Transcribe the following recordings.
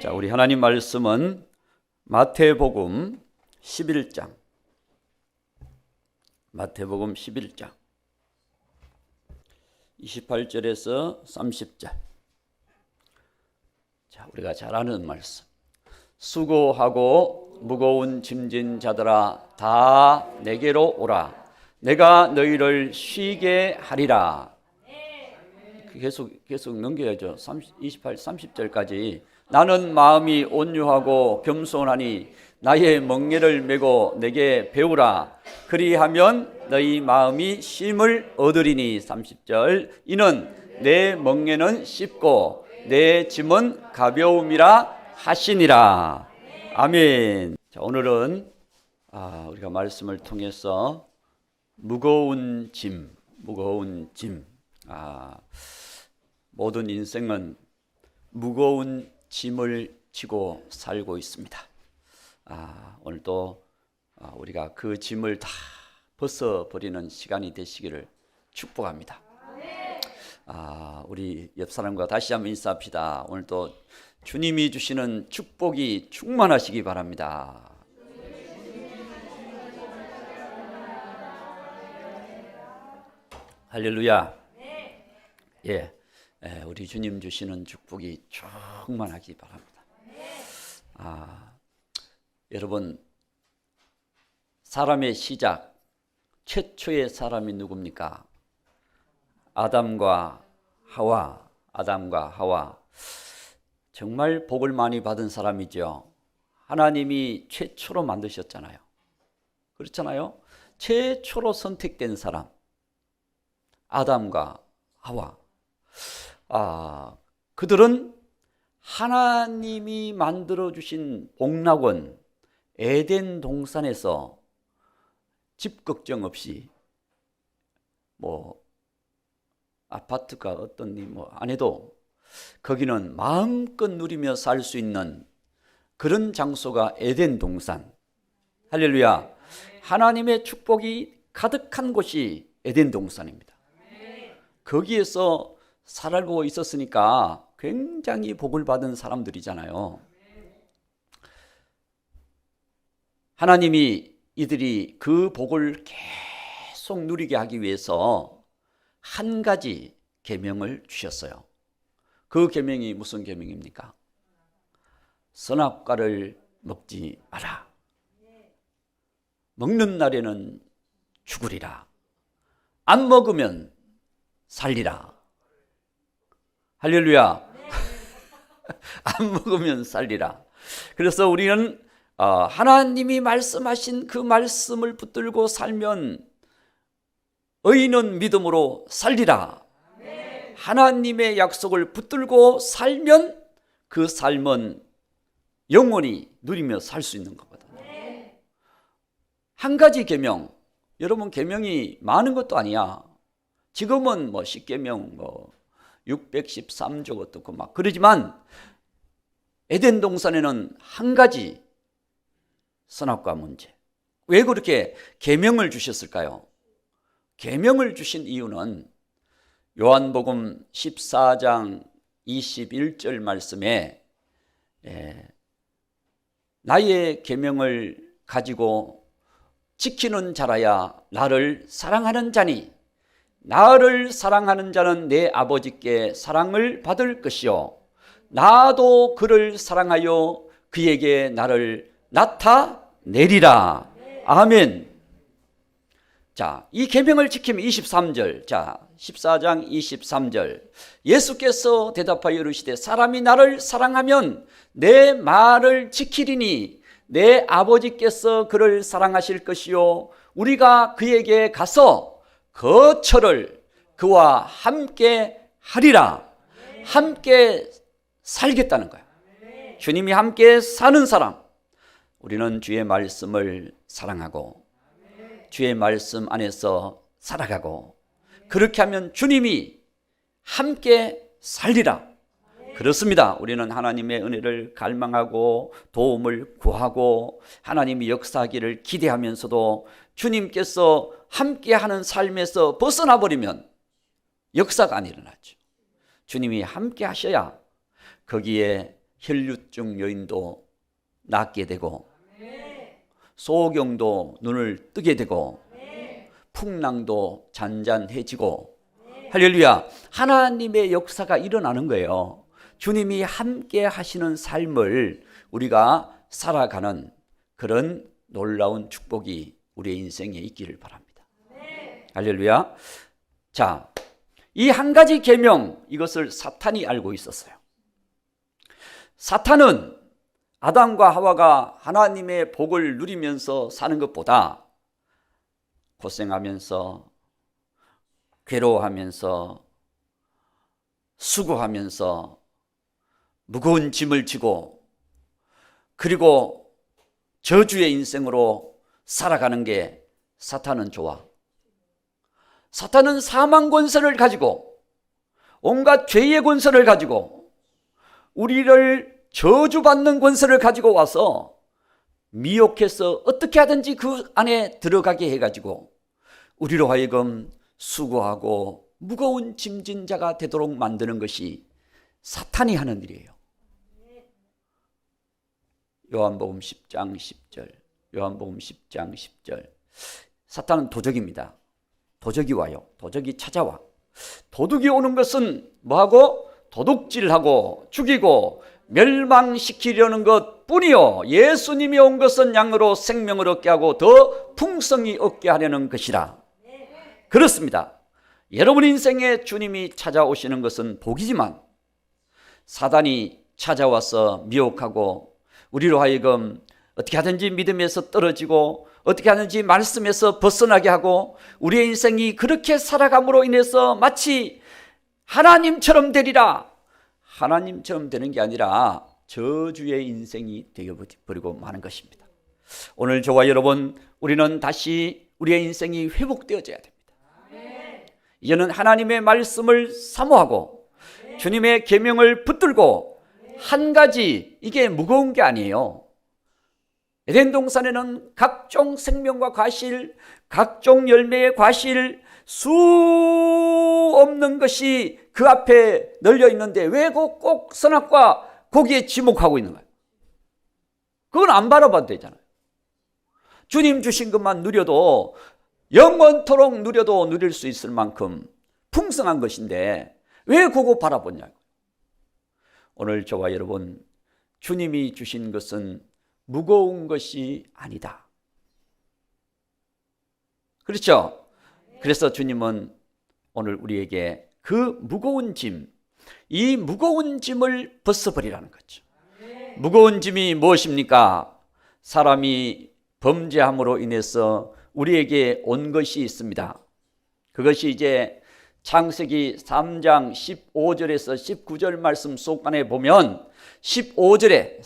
자, 우리 하나님 말씀은 마태복음 11장. 마태복음 11장 28절에서 30절. 자, 우리가 잘 아는 말씀. 수고하고 무거운 짐진 자들아 다 내게로 오라. 내가 너희를 쉬게 하리라. 계속 넘겨야죠. 28, 30절까지. 나는 마음이 온유하고 겸손하니 나의 멍에를 메고 내게 배우라. 그리하면 너희 마음이 쉼을 얻으리니. 30절. 이는 내 멍에는 쉽고 내 짐은 가벼움이라 하시니라. 아멘. 자, 오늘은 우리가 말씀을 통해서 무거운 짐. 모든 인생은 무거운 짐을 지고 살고 있습니다. 오늘도 우리가 그 짐을 다 벗어버리는 시간이 되시기를 축복합니다. 우리 옆 사람과 다시 한번 인사합시다. 오늘도 주님이 주시는 축복이 충만하시기 바랍니다. 할렐루야. 우리 주님 주시는 축복이 충만하기 바랍니다. 여러분, 사람의 시작, 최초의 사람이 누굽니까? 아담과 하와. 정말 복을 많이 받은 사람이죠. 하나님이 최초로 만드셨잖아요. 그렇잖아요. 최초로 선택된 사람, 아담과 하와. 그들은 하나님이 만들어주신 복락원 에덴 동산에서 집 걱정 없이 아파트가 어떤지 안 해도 거기는 마음껏 누리며 살 수 있는 그런 장소가 에덴 동산. 할렐루야. 하나님의 축복이 가득한 곳이 에덴 동산입니다. 거기에서 살고 있었으니까 굉장히 복을 받은 사람들이잖아요. 하나님이 이들이 그 복을 계속 누리게 하기 위해서 한 가지 계명을 주셨어요. 그 계명이 무슨 계명입니까? 선악과를 먹지 마라. 먹는 날에는 죽으리라. 안 먹으면 살리라. 할렐루야. 안 먹으면 살리라. 그래서 우리는 하나님이 말씀하신 그 말씀을 붙들고 살면 의인은 믿음으로 살리라. 하나님의 약속을 붙들고 살면 그 삶은 영원히 누리며 살 수 있는 거거든요. 한 가지 계명. 여러분, 계명이 많은 것도 아니야. 지금은 10계명 613조 어떻고 그러지만 에덴 동산에는 한 가지 선악과 문제. 왜 그렇게 계명을 주셨을까요? 계명을 주신 이유는 요한복음 14장 21절 말씀에 나의 계명을 가지고 지키는 자라야 나를 사랑하는 자니 나를 사랑하는 자는 내 아버지께 사랑을 받을 것이요 나도 그를 사랑하여 그에게 나를 나타내리라. 아멘. 자, 이 계명을 지키면 23절. 자, 14장 23절. 예수께서 대답하여 이르시되 사람이 나를 사랑하면 내 말을 지키리니 내 아버지께서 그를 사랑하실 것이요 우리가 그에게 가서 거처를 그와 함께 하리라. 함께 살겠다는 거야. 주님이 함께 사는 사람. 우리는 주의 말씀을 사랑하고 주의 말씀 안에서 살아가고 그렇게 하면 주님이 함께 살리라. 그렇습니다. 우리는 하나님의 은혜를 갈망하고 도움을 구하고 하나님이 역사하기를 기대하면서도 주님께서 함께하는 삶에서 벗어나 버리면 역사가 안 일어나죠. 주님이 함께 하셔야 거기에 혈류증 여인도 낫게 되고, 소경도 눈을 뜨게 되고, 풍랑도 잔잔해지고, 할렐루야. 하나님의 역사가 일어나는 거예요. 주님이 함께 하시는 삶을 우리가 살아가는 그런 놀라운 축복이 우리의 인생에 있기를 바랍니다. 할렐루야. 자, 이 한 가지 계명, 이것을 사탄이 알고 있었어요. 사탄은 아담과 하와가 하나님의 복을 누리면서 사는 것보다 고생하면서 괴로워하면서 수고하면서 무거운 짐을 지고 그리고 저주의 인생으로 살아가는 게 사탄은 좋아. 사탄은 사망 권세를 가지고 온갖 죄의 권세를 가지고 우리를 저주받는 권세를 가지고 와서 미혹해서 어떻게 하든지 그 안에 들어가게 해가지고 우리로 하여금 수고하고 무거운 짐진 자가 되도록 만드는 것이 사탄이 하는 일이에요. 요한복음 10장 10절, 요한복음 10장 10절. 사탄은 도적입니다. 도적이 와요. 도적이 찾아와. 도둑이 오는 것은 뭐하고? 도둑질하고 죽이고 멸망시키려는 것뿐이요, 예수님이 온 것은 양으로 생명을 얻게 하고 더 풍성히 얻게 하려는 것이라. 그렇습니다. 여러분 인생에 주님이 찾아오시는 것은 복이지만 사단이 찾아와서 미혹하고 우리로 하여금 어떻게 하든지 믿음에서 떨어지고 어떻게 하든지 말씀에서 벗어나게 하고 우리의 인생이 그렇게 살아감으로 인해서 마치 하나님처럼 되리라, 하나님처럼 되는 게 아니라 저주의 인생이 되어버리고 마는 것입니다. 오늘 저와 여러분, 우리는 다시 우리의 인생이 회복되어져야 됩니다. 이제는 하나님의 말씀을 사모하고 주님의 계명을 붙들고 한 가지, 이게 무거운 게 아니에요. 에덴 동산에는 각종 생명과 과실, 각종 열매의 과실, 수 없는 것이 그 앞에 널려 있는데 왜 꼭 선악과 거기에 지목하고 있는 거예요? 그건 안 바라봐도 되잖아요. 주님 주신 것만 누려도 영원토록 누려도 누릴 수 있을 만큼 풍성한 것인데 왜 그거 바라보냐고. 오늘 저와 여러분, 주님이 주신 것은 무거운 것이 아니다. 그렇죠? 그래서 주님은 오늘 우리에게 그 무거운 짐, 이 무거운 짐을 벗어버리라는 거죠. 무거운 짐이 무엇입니까? 사람이 범죄함으로 인해서 우리에게 온 것이 있습니다. 그것이 이제 창세기 3장 15절에서 19절 말씀 속 안에 보면 15절에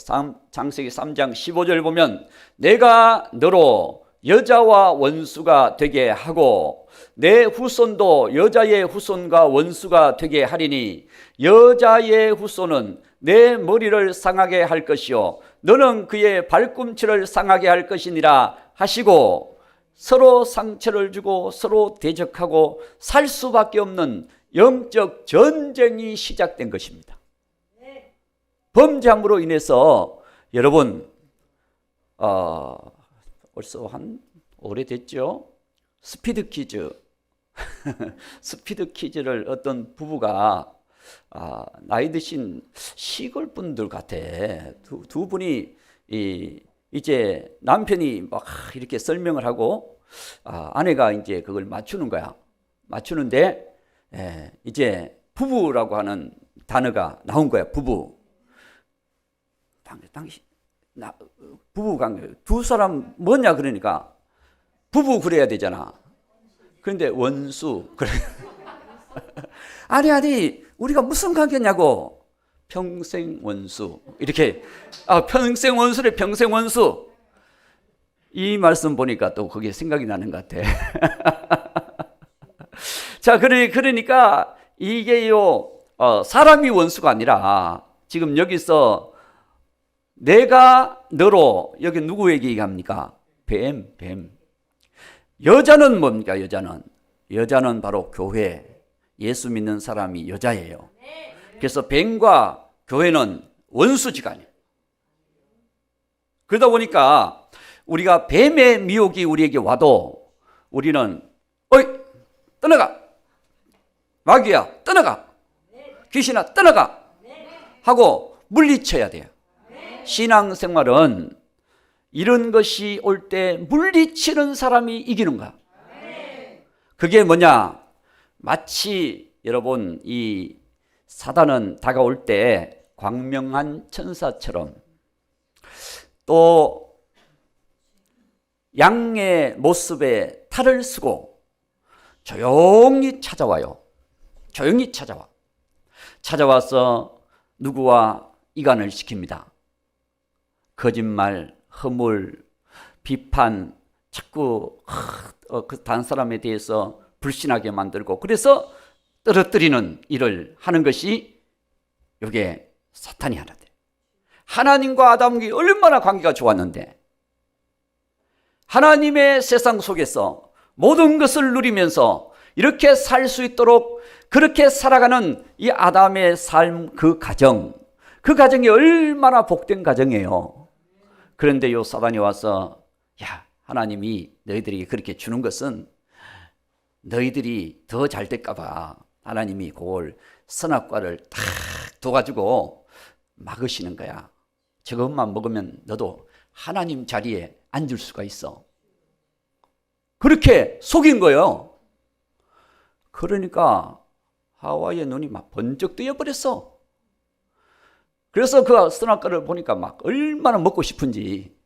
창세기 3장 15절 보면 내가 너로 여자와 원수가 되게 하고 내 후손도 여자의 후손과 원수가 되게 하리니 여자의 후손은 내 머리를 상하게 할 것이요 너는 그의 발꿈치를 상하게 할 것이니라 하시고 서로 상처를 주고 서로 대적하고 살 수밖에 없는 영적 전쟁이 시작된 것입니다. 범죄함으로 인해서 여러분 벌써 한 오래됐죠? 스피드 퀴즈 스피드 퀴즈를 어떤 부부가 나이 드신 시골 분들 같아. 두 분이 이제 남편이 막 이렇게 설명을 하고 아내가 이제 그걸 맞추는 거야. 맞추는데 이제 부부라고 하는 단어가 나온 거야. 부부. 부부 관계. 두 사람 뭐냐 그러니까 부부 그래야 되잖아. 그런데 원수 그래. 아니 우리가 무슨 관계냐고. 평생 원수 이렇게 평생 원수래. 평생 원수. 이 말씀 보니까 또 그게 생각이 나는 것 같아. 자, 그러니까 이게요 사람이 원수가 아니라 지금 여기서 내가 너로 여기 누구 얘기합니까? 뱀. 여자는 뭡니까? 여자는 바로 교회. 예수 믿는 사람이 여자예요. 그래서 뱀과 교회는 원수지간이에요. 그러다 보니까 우리가 뱀의 미혹이 우리에게 와도 우리는 어이 떠나가, 마귀야 떠나가, 귀신아 떠나가 하고 물리쳐야 돼요. 신앙생활은 이런 것이 올 때 물리치는 사람이 이기는 거야. 그게 뭐냐? 마치 여러분 이 사단은 다가올 때 광명한 천사처럼 또 양의 모습에 탈을 쓰고 조용히 찾아와요. 조용히 찾아와서 누구와 이간을 시킵니다. 거짓말, 허물, 비판, 자꾸 그 다른 사람에 대해서 불신하게 만들고 그래서 떨어뜨리는 일을 하는 것이 이게 사탄이 하나 돼. 하나님과 아담이 얼마나 관계가 좋았는데 하나님의 세상 속에서 모든 것을 누리면서 이렇게 살 수 있도록 그렇게 살아가는 이 아담의 삶, 그 가정이 얼마나 복된 가정이에요. 그런데 요 사단이 와서 야, 하나님이 너희들에게 그렇게 주는 것은 너희들이 더 잘 될까 봐 하나님이 그걸 선악과를 딱 둬가지고 막으시는 거야. 저것만 먹으면 너도 하나님 자리에 앉을 수가 있어. 그렇게 속인 거예요. 그러니까 하와의 눈이 막 번쩍 뜨여버렸어. 그래서 그 선악과를 보니까 막 얼마나 먹고 싶은지.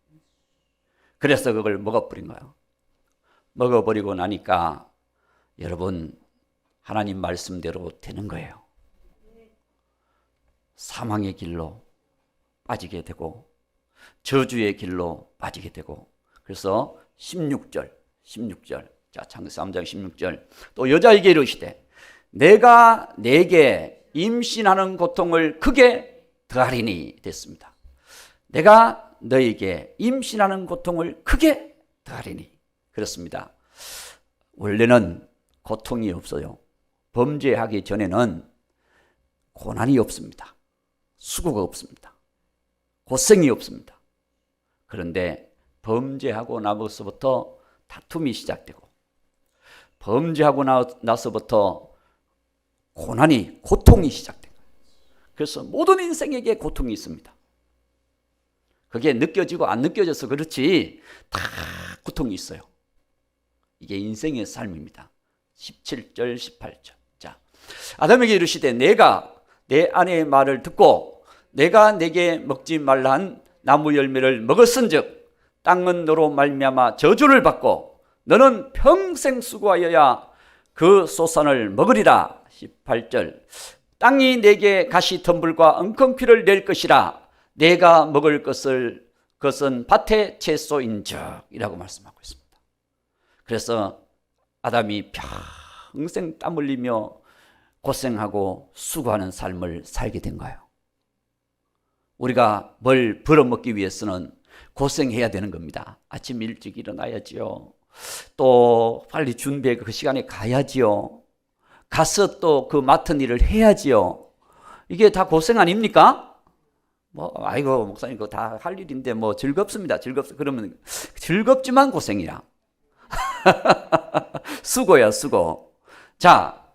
그래서 그걸 먹어버린 거예요. 먹어버리고 나니까 여러분 하나님 말씀대로 되는 거예요. 사망의 길로 빠지게 되고 저주의 길로 빠지게 되고 그래서 16절 자 창세기 3장 16절 또 여자에게 이르시되 내가 네게 임신하는 고통을 크게 더하리니 됐습니다. 내가 너에게 임신하는 고통을 크게 더하리니 그렇습니다. 원래는 고통이 없어요. 범죄하기 전에는 고난이 없습니다. 수고가 없습니다. 고생이 없습니다. 그런데 범죄하고 나서부터 다툼이 시작되고 범죄하고 나서부터 고통이 시작된 거예요. 그래서 모든 인생에게 고통이 있습니다. 그게 느껴지고 안 느껴져서 그렇지 다 고통이 있어요. 이게 인생의 삶입니다. 17절 18절 자 아담에게 이르시되 내가 내 아내의 말을 듣고 내가 내게 먹지 말라 한 나무 열매를 먹었은즉 땅은 너로 말미암아 저주를 받고 너는 평생 수고하여야 그 소산을 먹으리라. 18절 땅이 내게 가시덤불과 엉겅퀴를 낼 것이라 내가 먹을 것은 밭의 채소인즉 이라고 말씀하고 있습니다. 그래서 아담이 평생 땀 흘리며 고생하고 수고하는 삶을 살게 된 거예요. 우리가 뭘 벌어먹기 위해서는 고생해야 되는 겁니다. 아침 일찍 일어나야지요. 또 빨리 준비해 그 시간에 가야지요. 가서 또 그 맡은 일을 해야지요. 이게 다 고생 아닙니까? 아이고 목사님 그거 다 할 일인데 즐겁습니다. 그러면 즐겁지만 고생이야. 수고야 수고. 자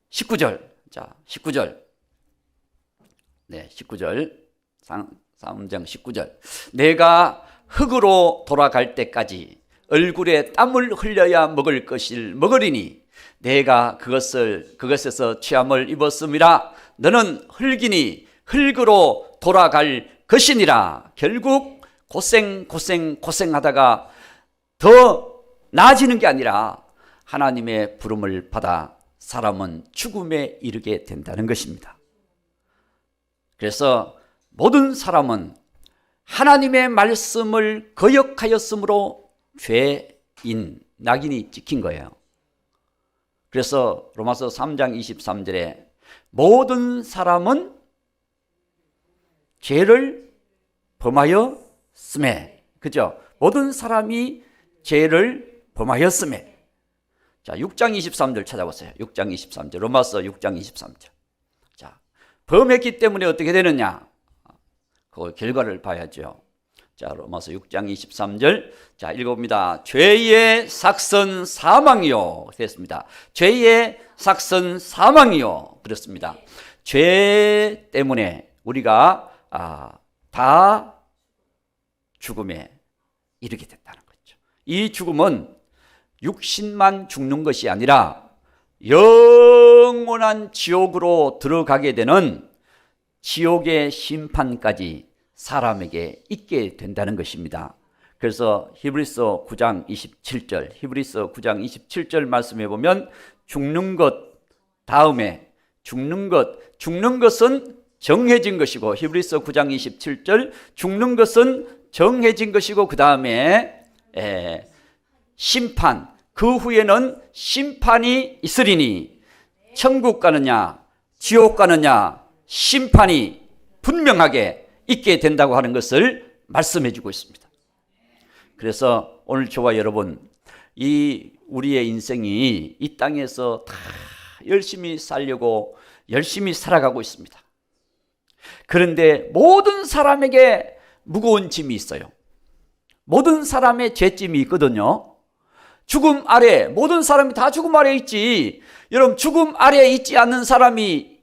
19절 네 19절 3장 19절 내가 흙으로 돌아갈 때까지 얼굴에 땀을 흘려야 먹을 것을 먹으리니 내가 그것에서 취함을 입었음이라 너는 흙이니 흙으로 돌아갈 것이니라. 결국 고생하다가 더 나아지는 게 아니라 하나님의 부름을 받아 사람은 죽음에 이르게 된다는 것입니다. 그래서 모든 사람은 하나님의 말씀을 거역하였으므로 죄인, 낙인이 찍힌 거예요. 그래서 로마서 3장 23절에 모든 사람은 죄를 범하였음에, 그죠? 모든 사람이 죄를 범하였음에. 자, 6장 23절 찾아보세요. 6장 23절. 로마서 6장 23절. 자, 범했기 때문에 어떻게 되느냐? 그 결과를 봐야죠. 자, 로마서 6장 23절. 자, 읽어봅니다. 죄의 삭선 사망이요. 됐습니다. 죄의 삭선 사망이요. 그렇습니다. 죄 때문에 우리가 다 죽음에 이르게 됐다는 거죠. 이 죽음은 육신만 죽는 것이 아니라 영원한 지옥으로 들어가게 되는 지옥의 심판까지 사람에게 있게 된다는 것입니다. 그래서 히브리서 9장 27절 말씀해 보면 죽는 것 다음에 죽는 것은 정해진 것이고, 히브리서 9장 27절 죽는 것은 정해진 것이고, 그 다음에 심판, 그 후에는 심판이 있으리니 천국 가느냐 지옥 가느냐 심판이 분명하게 있게 된다고 하는 것을 말씀해 주고 있습니다. 그래서 오늘 저와 여러분, 이 우리의 인생이 이 땅에서 다 열심히 살려고 열심히 살아가고 있습니다. 그런데 모든 사람에게 무거운 짐이 있어요. 모든 사람의 죄짐이 있거든요. 죽음 아래, 모든 사람이 다 죽음 아래 있지. 여러분, 죽음 아래에 있지 않는 사람이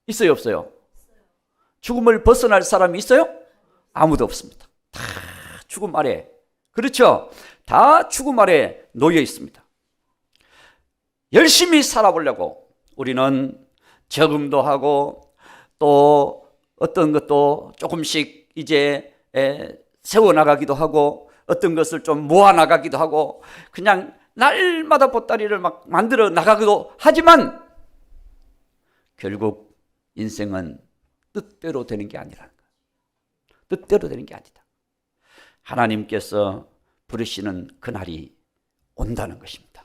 있어요, 없어요? 죽음을 벗어날 사람이 있어요? 아무도 없습니다. 다 죽음 아래. 그렇죠? 다 죽음 아래 놓여 있습니다. 열심히 살아보려고 우리는 저금도 하고 또 어떤 것도 조금씩 이제 세워나가기도 하고 어떤 것을 좀 모아나가기도 하고 그냥 날마다 보따리를 막 만들어 나가기도 하지만 결국 인생은 뜻대로 되는 게 아니라는 거예요. 뜻대로 되는 게 아니다. 하나님께서 부르시는 그날이 온다는 것입니다.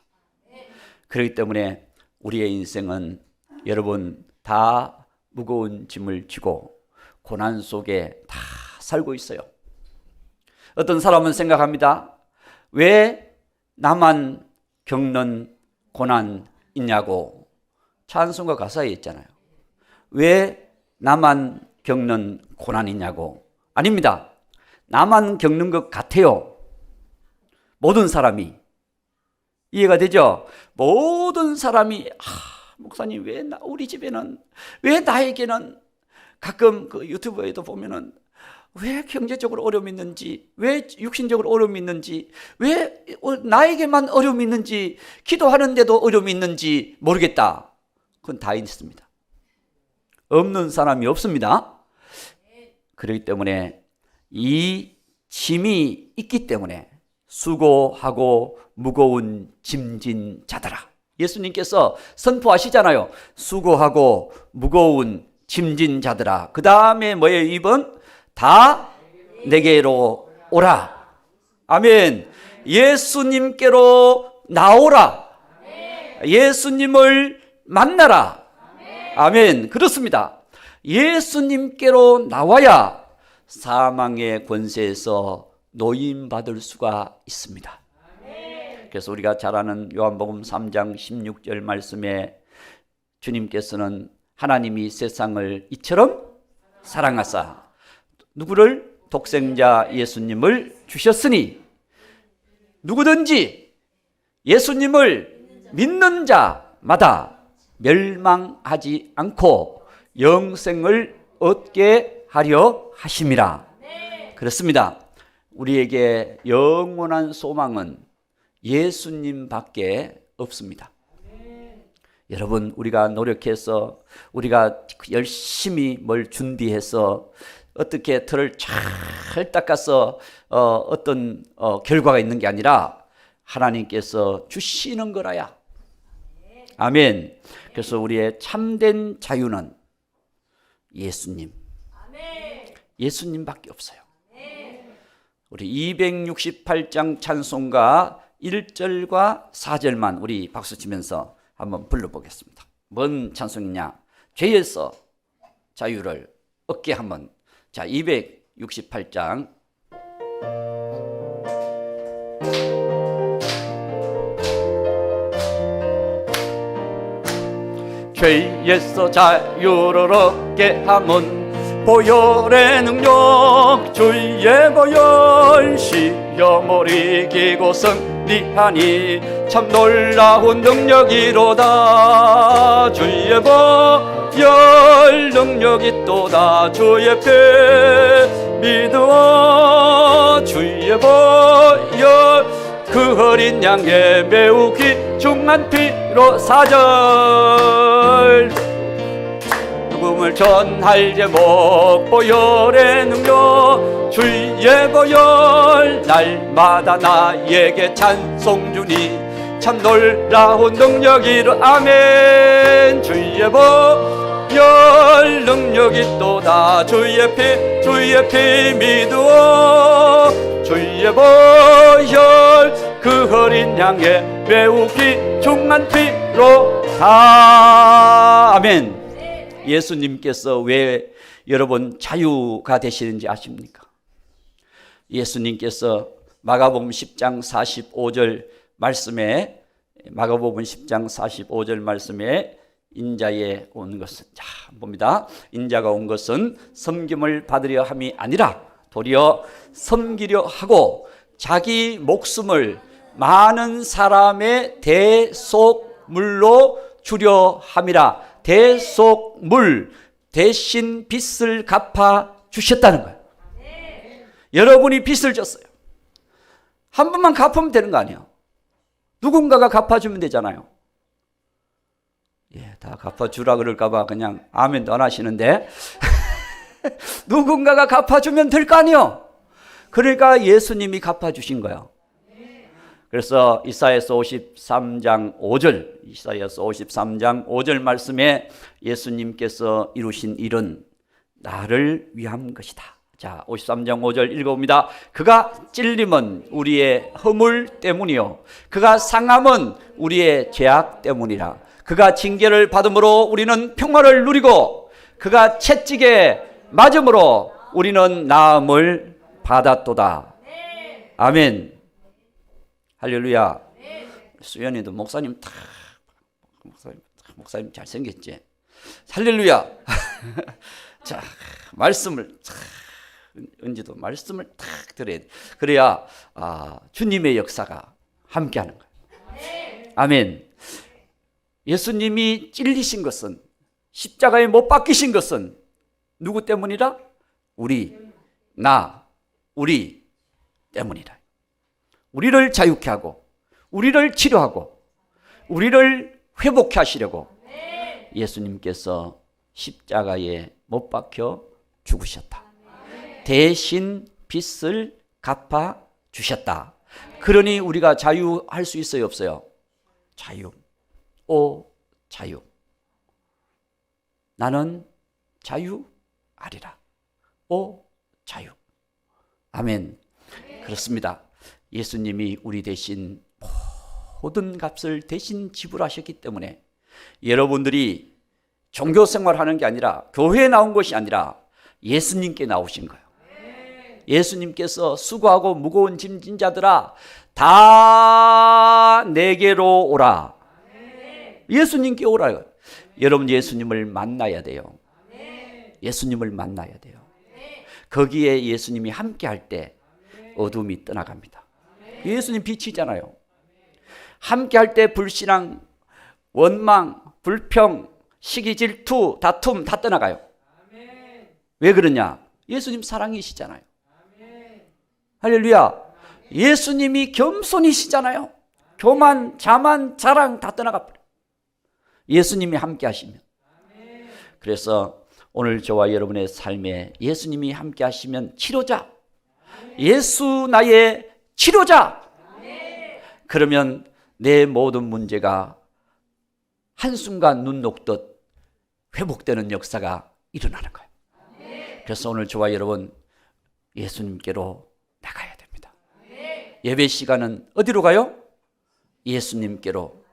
그렇기 때문에 우리의 인생은 여러분 다 무거운 짐을 지고 고난 속에 다 살고 있어요. 어떤 사람은 생각합니다. 왜 나만 겪는 고난 있냐고. 찬송가 가사에 있잖아요. 왜 나만 겪는 고난이 있냐고. 아닙니다. 나만 겪는 것 같아요. 모든 사람이. 이해가 되죠? 모든 사람이 목사님 왜 우리 집에는 왜 나에게는 가끔 그 유튜브에도 보면은 왜 경제적으로 어려움이 있는지, 왜 육신적으로 어려움이 있는지, 왜 나에게만 어려움이 있는지, 기도하는데도 어려움이 있는지 모르겠다. 그건 다 있습니다. 없는 사람이 없습니다. 그렇기 때문에 이 짐이 있기 때문에 수고하고 무거운 짐진 자들아. 예수님께서 선포하시잖아요. 수고하고 무거운 짐진 자들아. 그 다음에 뭐예요? 2번? 다 내게로 오라. 아멘. 예수님께로 나오라. 예수님을 만나라. 아멘. 그렇습니다. 예수님께로 나와야 사망의 권세에서 노임받을 수가 있습니다. 그래서 우리가 잘 아는 요한복음 3장 16절 말씀에 주님께서는 하나님이 세상을 이처럼 사랑하사 누구를? 독생자 예수님을 주셨으니 누구든지 예수님을 믿는 자마다 멸망하지 않고 영생을 얻게 하려 하심이라. 그렇습니다. 우리에게 영원한 소망은 예수님밖에 없습니다. 여러분, 우리가 노력해서 우리가 열심히 뭘 준비해서 어떻게 틀을 잘 닦아서 어떤 결과가 있는 게 아니라 하나님께서 주시는 거라야. 아멘. 그래서 우리의 참된 자유는 예수님. 예수님밖에 없어요. 우리 268장 찬송가 1절과 4절만 우리 박수 치면서 한번 불러보겠습니다. 뭔 찬송이냐? 죄에서 자유를 얻게 한번. 자, 268장. 죄에서 자유를 얻게 함은 보혈의 능력 주의 보혈 시험을 이기고 승리하니 참 놀라운 능력이로다. 주의 보혈 능력이 또다. 주의 피 믿어 주의 보혈 그 어린 양의 매우 귀중한 피로. 4절 복음을 전할 제목 보혈의 능력 주의 보혈 날마다 나에게 찬송 주니 참 놀라운 능력이로. 아멘. 주의 보혈 능력이 또다. 주의 피 믿어 주의 보혈 그 어린 양의 매우 귀중한 피로 다. 아멘. 예수님께서 왜 여러분 자유가 되시는지 아십니까? 예수님께서 마가복음 10장 45절 말씀에 마가복음 10장 45절 말씀에 인자에 온 것은 자 봅니다. 인자가 온 것은 섬김을 받으려 함이 아니라 도리어 섬기려 하고 자기 목숨을 많은 사람의 대속물로 주려 함이라. 대속물 대신 빚을 갚아 주셨다는 거예요. 여러분이 빚을 졌어요. 한 번만 갚으면 되는 거 아니에요. 누군가가 갚아주면 되잖아요. 예, 다 갚아주라 그럴까봐 그냥 아멘도 안 하시는데 누군가가 갚아주면 될 거 아니에요. 그러니까 예수님이 갚아주신 거예요. 그래서 이사야서 53장 5절 이사야서 53장 5절 말씀에 예수님께서 이루신 일은 나를 위한 것이다. 자, 53장 5절 읽어봅니다. 그가 찔림은 우리의 허물 때문이요 그가 상함은 우리의 죄악 때문이라. 그가 징계를 받음으로 우리는 평화를 누리고 그가 채찍에 맞음으로 우리는 나음을 받았도다. 아멘. 할렐루야. 수연이도 목사님 목사님 잘생겼지? 할렐루야. 자, 말씀을 은지도 말씀을 탁 들어야 돼. 그래야 주님의 역사가 함께하는 거예요. 아멘. 예수님이 찔리신 것은 십자가에 못 박히신 것은 누구 때문이라? 우리 때문이라. 우리를 자유케 하고 우리를 치료하고 우리를 회복케 하시려고 예수님께서 십자가에 못 박혀 죽으셨다. 대신 빚을 갚아 주셨다. 그러니 우리가 자유할 수 있어요, 없어요? 자유. 자유. 나는 자유하리라. 자유. 아멘. 그렇습니다. 예수님이 우리 대신 모든 값을 대신 지불하셨기 때문에 여러분들이 종교 생활하는 게 아니라 교회에 나온 것이 아니라 예수님께 나오신 거예요. 예수님께서 수고하고 무거운 짐진 자들아 다 내게로 오라. 예수님께 오라. 여러분 예수님을 만나야 돼요. 예수님을 만나야 돼요. 거기에 예수님이 함께 할 때 어둠이 떠나갑니다. 예수님 빛이잖아요. 함께 할 때 불신앙, 원망, 불평, 시기, 질투, 다툼 다 떠나가요. 왜 그러냐? 예수님 사랑이시잖아요. 할렐루야. 예수님이 겸손이시잖아요. 교만, 자만, 자랑 다 떠나가버려요. 예수님이 함께 하시면. 그래서 오늘 저와 여러분의 삶에 예수님이 함께 하시면 치료자, 예수 나의 치료자. 그러면 내 모든 문제가 한순간 눈 녹듯 회복되는 역사가 일어나는 거예요. 그래서 오늘 저와 여러분 예수님께로 나가야 됩니다. 예배 시간은 어디로 가요? 예수님께로.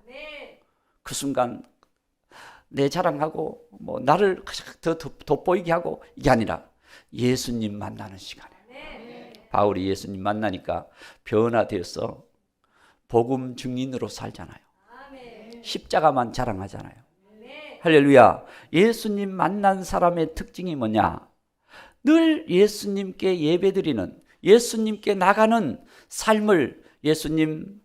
그 순간 내 자랑하고 뭐 나를 더 돋보이게 하고 이게 아니라 예수님 만나는 시간에 바울이 예수님 만나니까 변화되어서 복음 증인으로 살잖아요. 십자가만 자랑하잖아요. 할렐루야. 예수님 만난 사람의 특징이 뭐냐? 늘 예수님께 예배드리는, 예수님께 나가는 삶을, 예수님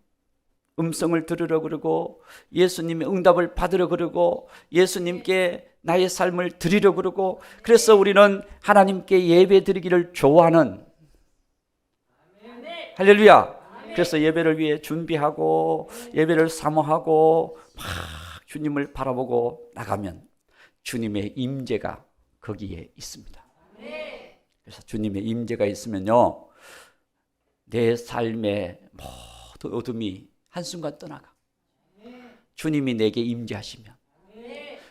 음성을 들으러 그러고 예수님의 응답을 받으러 그러고 예수님께 나의 삶을 드리려 그러고, 그래서 우리는 하나님께 예배드리기를 좋아하는, 할렐루야. 그래서 예배를 위해 준비하고 예배를 사모하고 막 주님을 바라보고 나가면 주님의 임재가 거기에 있습니다. 그래서 주님의 임재가 있으면요, 내 삶의 모든 어둠이 한순간 떠나가. 주님이 내게 임재하시면.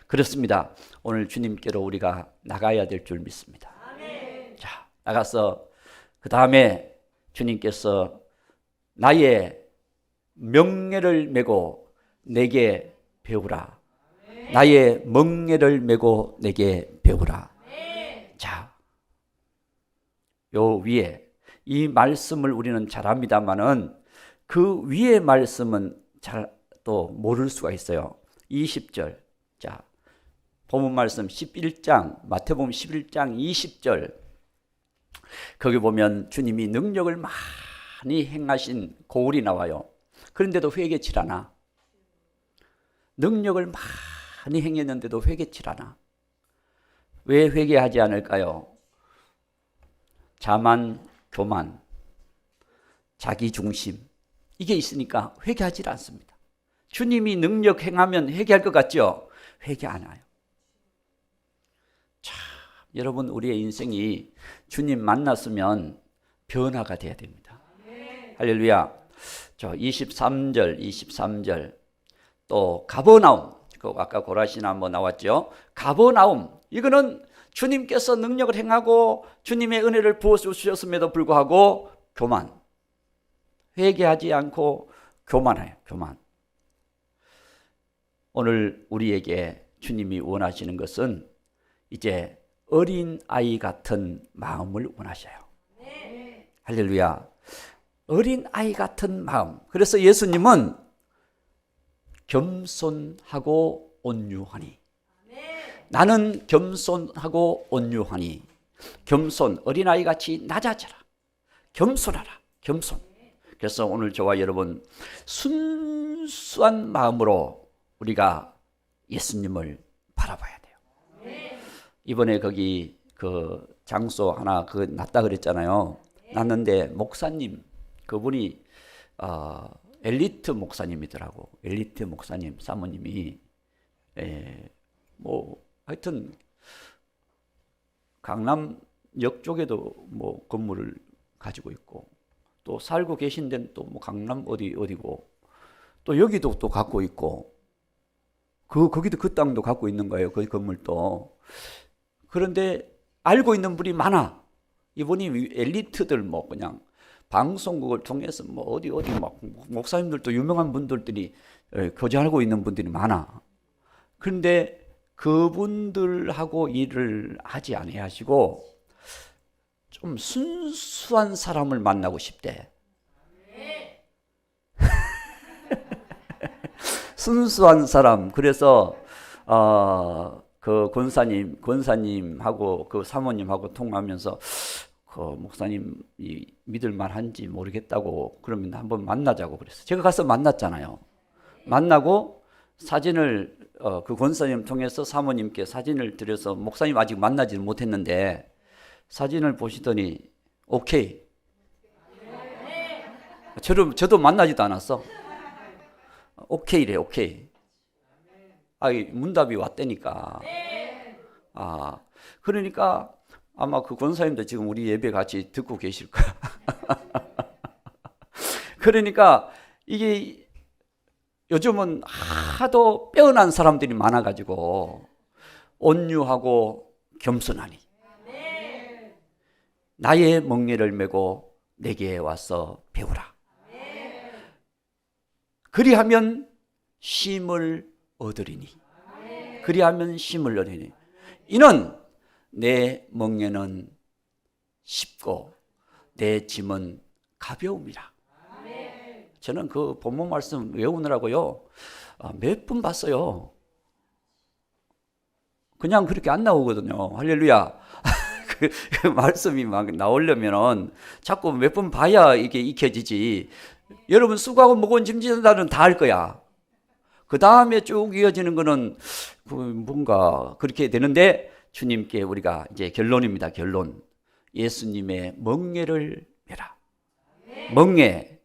그렇습니다. 오늘 주님께로 우리가 나가야 될 줄 믿습니다. 자, 나가서 그 다음에 주님께서 나의 명예를 메고 내게 배우라. 나의 멍에를 메고 내게 배우라. 자, 요 위에 이 말씀을 우리는 잘 압니다만은 그 위의 말씀은 잘 또 모를 수가 있어요. 20절. 자, 본문 말씀 11장, 마태복음 11장 20절. 거기 보면 주님이 능력을 많이 행하신 고울이 나와요. 그런데도 회개치 않아. 능력을 많이 행했는데도 회개치 않아. 왜 회개하지 않을까요? 자만, 교만, 자기중심, 이게 있으니까 회개하지 않습니다. 주님이 능력 행하면 회개할 것 같죠? 회개 안 해요. 참, 여러분, 우리의 인생이 주님 만났으면 변화가 돼야 됩니다. 할렐루야. 저 23절 또 가버나움, 아까 고라시나 한번 나왔죠. 가버나움, 이거는 주님께서 능력을 행하고 주님의 은혜를 부어주셨음에도 불구하고 교만, 회개하지 않고 교만해요. 교만. 오늘 우리에게 주님이 원하시는 것은 이제 어린아이 같은 마음을 원하셔요. 할렐루야. 어린아이 같은 마음. 그래서 예수님은 겸손하고 온유하니, 나는 겸손하고 온유하니, 겸손, 어린아이같이 낮아져라, 겸손하라, 겸손. 그래서 오늘 저와 여러분 순수한 마음으로 우리가 예수님을 바라봐야 돼요. 이번에 거기 그 장소 하나 그 났다 그랬잖아요. 났는데 목사님, 그분이 엘리트 목사님이더라고. 엘리트 목사님, 사모님이 뭐 하여튼 강남역 쪽에도 뭐 건물을 가지고 있고, 또 살고 계신 데는 또 뭐 강남 어디고, 또 여기도 또 갖고 있고, 거기도 그 땅도 갖고 있는 거예요. 그 건물도. 그런데 알고 있는 분이 많아. 이분이 엘리트들 뭐 그냥 방송국을 통해서 뭐 어디 막 목사님들도 유명한 분들이 교제하고 있는 분들이 많아. 그런데 그분들하고 일을 하지 아니하시고 좀 순수한 사람을 만나고 싶대. 순수한 사람. 그래서 그 권사님하고 그 사모님하고 통화하면서 그 목사님이 믿을 만한지 모르겠다고, 그러면 한번 만나자고 그랬어요. 제가 가서 만났잖아요. 만나고 사진을 그 권사님 통해서 사모님께 사진을 드려서, 목사님 아직 만나지 못했는데 사진을 보시더니 오케이. 저도 만나지도 않았어. 오케이래, 오케이. 문답이 왔다니까. 그러니까 아마 그 권사님도 지금 우리 예배 같이 듣고 계실 거야. 그러니까 이게 요즘은 하도 빼어난 사람들이 많아가지고 온유하고 겸손하니, 나의 멍에를 메고 내게 와서 배우라. 그리하면 쉼을 얻으리니. 그리하면 쉼을 얻으리니. 이는 내 멍에는 쉽고 내 짐은 가벼움이라. 저는 그 본문 말씀 외우느라고요, 몇 분 봤어요. 그냥 그렇게 안 나오거든요. 할렐루야. 그 말씀이 막 나오려면은 자꾸 몇 번 봐야 이게 익혀지지. 여러분 수고하고 무거운 짐 지는 자는 다 할 거야. 그 다음에 쭉 이어지는 거는 뭔가 그렇게 되는데, 주님께 우리가 이제 결론입니다. 결론. 예수님의 멍에를 메라.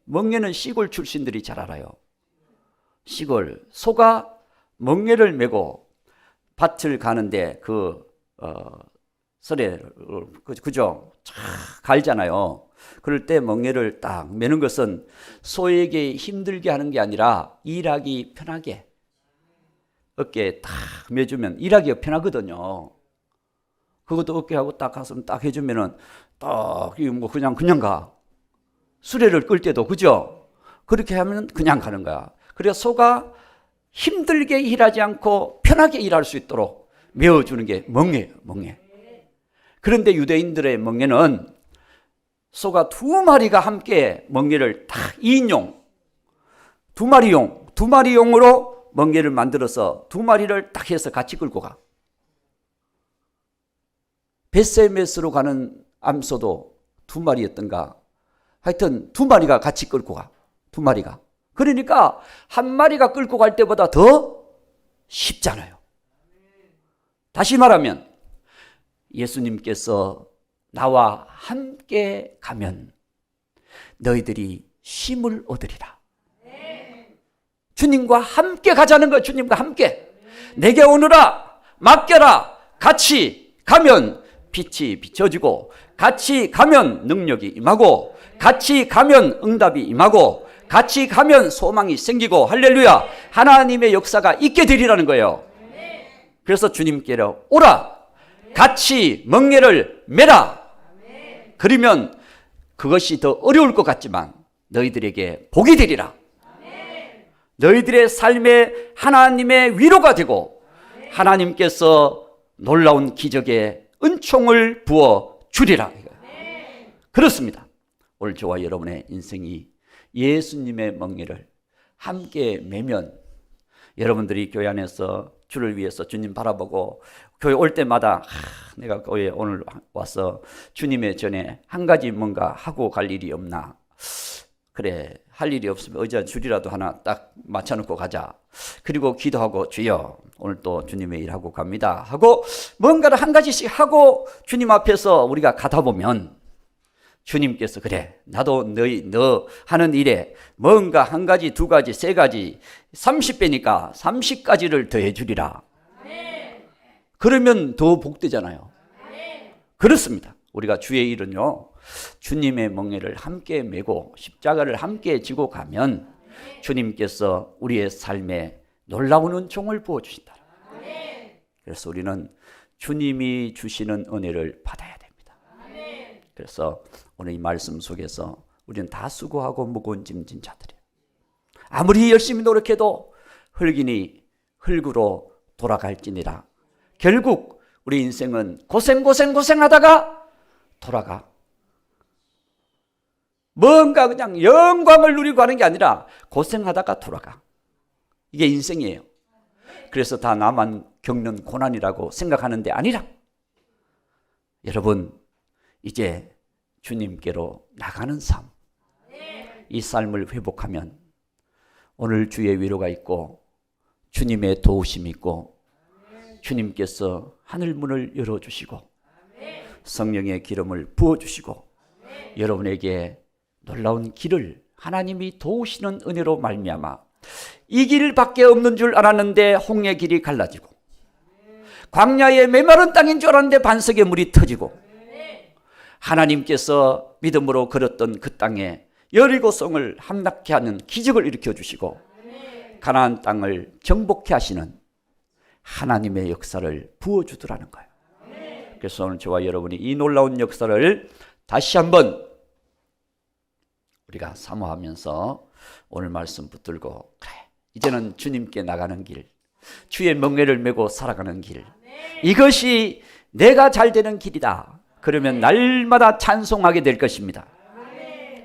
멍에는 시골 출신들이 잘 알아요. 시골. 소가 멍에를 메고 밭을 가는데 썰에 그죠? 쫙 갈잖아요. 그럴 때 멍에를 딱 메는 것은 소에게 힘들게 하는 게 아니라 일하기 편하게, 어깨에 딱 매주면 일하기가 편하거든요. 그것도 어깨하고 딱 가슴 딱 해주면은 딱 뭐 그냥 가. 수레를 끌 때도 그죠? 그렇게 하면 그냥 가는 거야. 그래서 소가 힘들게 일하지 않고 편하게 일할 수 있도록 메어주는 게 멍에예요. 멍에. 그런데 유대인들의 멍에는 소가 두 마리가 함께 멍에를 딱 2인용, 두 마리용으로 멍에를 만들어서 두 마리를 딱 해서 같이 끌고 가. 벳세메스로 가는 암소도 두 마리였던가. 하여튼 두 마리가 같이 끌고 가. 두 마리가. 그러니까 한 마리가 끌고 갈 때보다 더 쉽잖아요. 다시 말하면 예수님께서 나와 함께 가면 너희들이 쉼을 얻으리라. 주님과 함께 가자는 거예요. 주님과 함께. 내게 오너라, 맡겨라. 같이 가면 빛이 비춰지고, 같이 가면 능력이 임하고, 같이 가면 응답이 임하고, 같이 가면 소망이 생기고, 할렐루야, 하나님의 역사가 있게 되리라는 거예요. 그래서 주님께로 오라, 같이 멍에를 메라. 그러면 그것이 더 어려울 것 같지만 너희들에게 복이 되리라. 너희들의 삶에 하나님의 위로가 되고, 하나님께서 놀라운 기적의 은총을 부어 주리라. 그렇습니다. 오늘 저와 여러분의 인생이 예수님의 멍에를 함께 메면, 여러분들이 교회 안에서 주를 위해서 주님 바라보고 교회 올 때마다 내가 교회에 오늘 와서 주님의 전에 한 가지 뭔가 하고 갈 일이 없나. 그래, 할 일이 없으면 의자 줄이라도 하나 딱 맞춰놓고 가자. 그리고 기도하고, 주여 오늘 또 주님의 일하고 갑니다 하고 뭔가를 한 가지씩 하고 주님 앞에서 우리가 가다 보면 주님께서 그래, 나도 너 하는 일에 뭔가 한 가지, 두 가지, 세 가지, 30배니까 30가지를 더해 주리라. 그러면 더 복되잖아요. 그렇습니다. 우리가 주의 일은요, 주님의 멍에를 함께 메고 십자가를 함께 지고 가면 주님께서 우리의 삶에 놀라운 은총을 부어주신다. 그래서 우리는 주님이 주시는 은혜를 받아야 됩니다. 그래서 오늘 이 말씀 속에서 우리는 다 수고하고 무거운 짐 진 자들이에요. 아무리 열심히 노력해도 흙이니 흙으로 돌아갈지니라. 결국 우리 인생은 고생하다가 돌아가. 뭔가 그냥 영광을 누리고 하는 게 아니라 고생하다가 돌아가. 이게 인생이에요. 그래서 다 나만 겪는 고난이라고 생각하는 데 아니라, 여러분 이제 주님께로 나가는 삶, 이 삶을 회복하면 오늘 주의 위로가 있고 주님의 도우심이 있고 주님께서 하늘문을 열어주시고 성령의 기름을 부어주시고 여러분에게 놀라운 길을 하나님이 도우시는 은혜로 말미암아 이 길밖에 없는 줄 알았는데 홍해 길이 갈라지고, 광야의 메마른 땅인 줄 알았는데 반석의 물이 터지고, 하나님께서 믿음으로 걸었던 그 땅에 여리고성을 함락케 하는 기적을 일으켜 주시고 가나안 땅을 정복케 하시는 하나님의 역사를 부어주더라는 거예요. 그래서 오늘 저와 여러분이 이 놀라운 역사를 다시 한번 우리가 사모하면서 오늘 말씀 붙들고, 그래, 이제는 주님께 나가는 길, 주의 멍에를 메고 살아가는 길, 이것이 내가 잘 되는 길이다. 그러면 날마다 찬송하게 될 것입니다.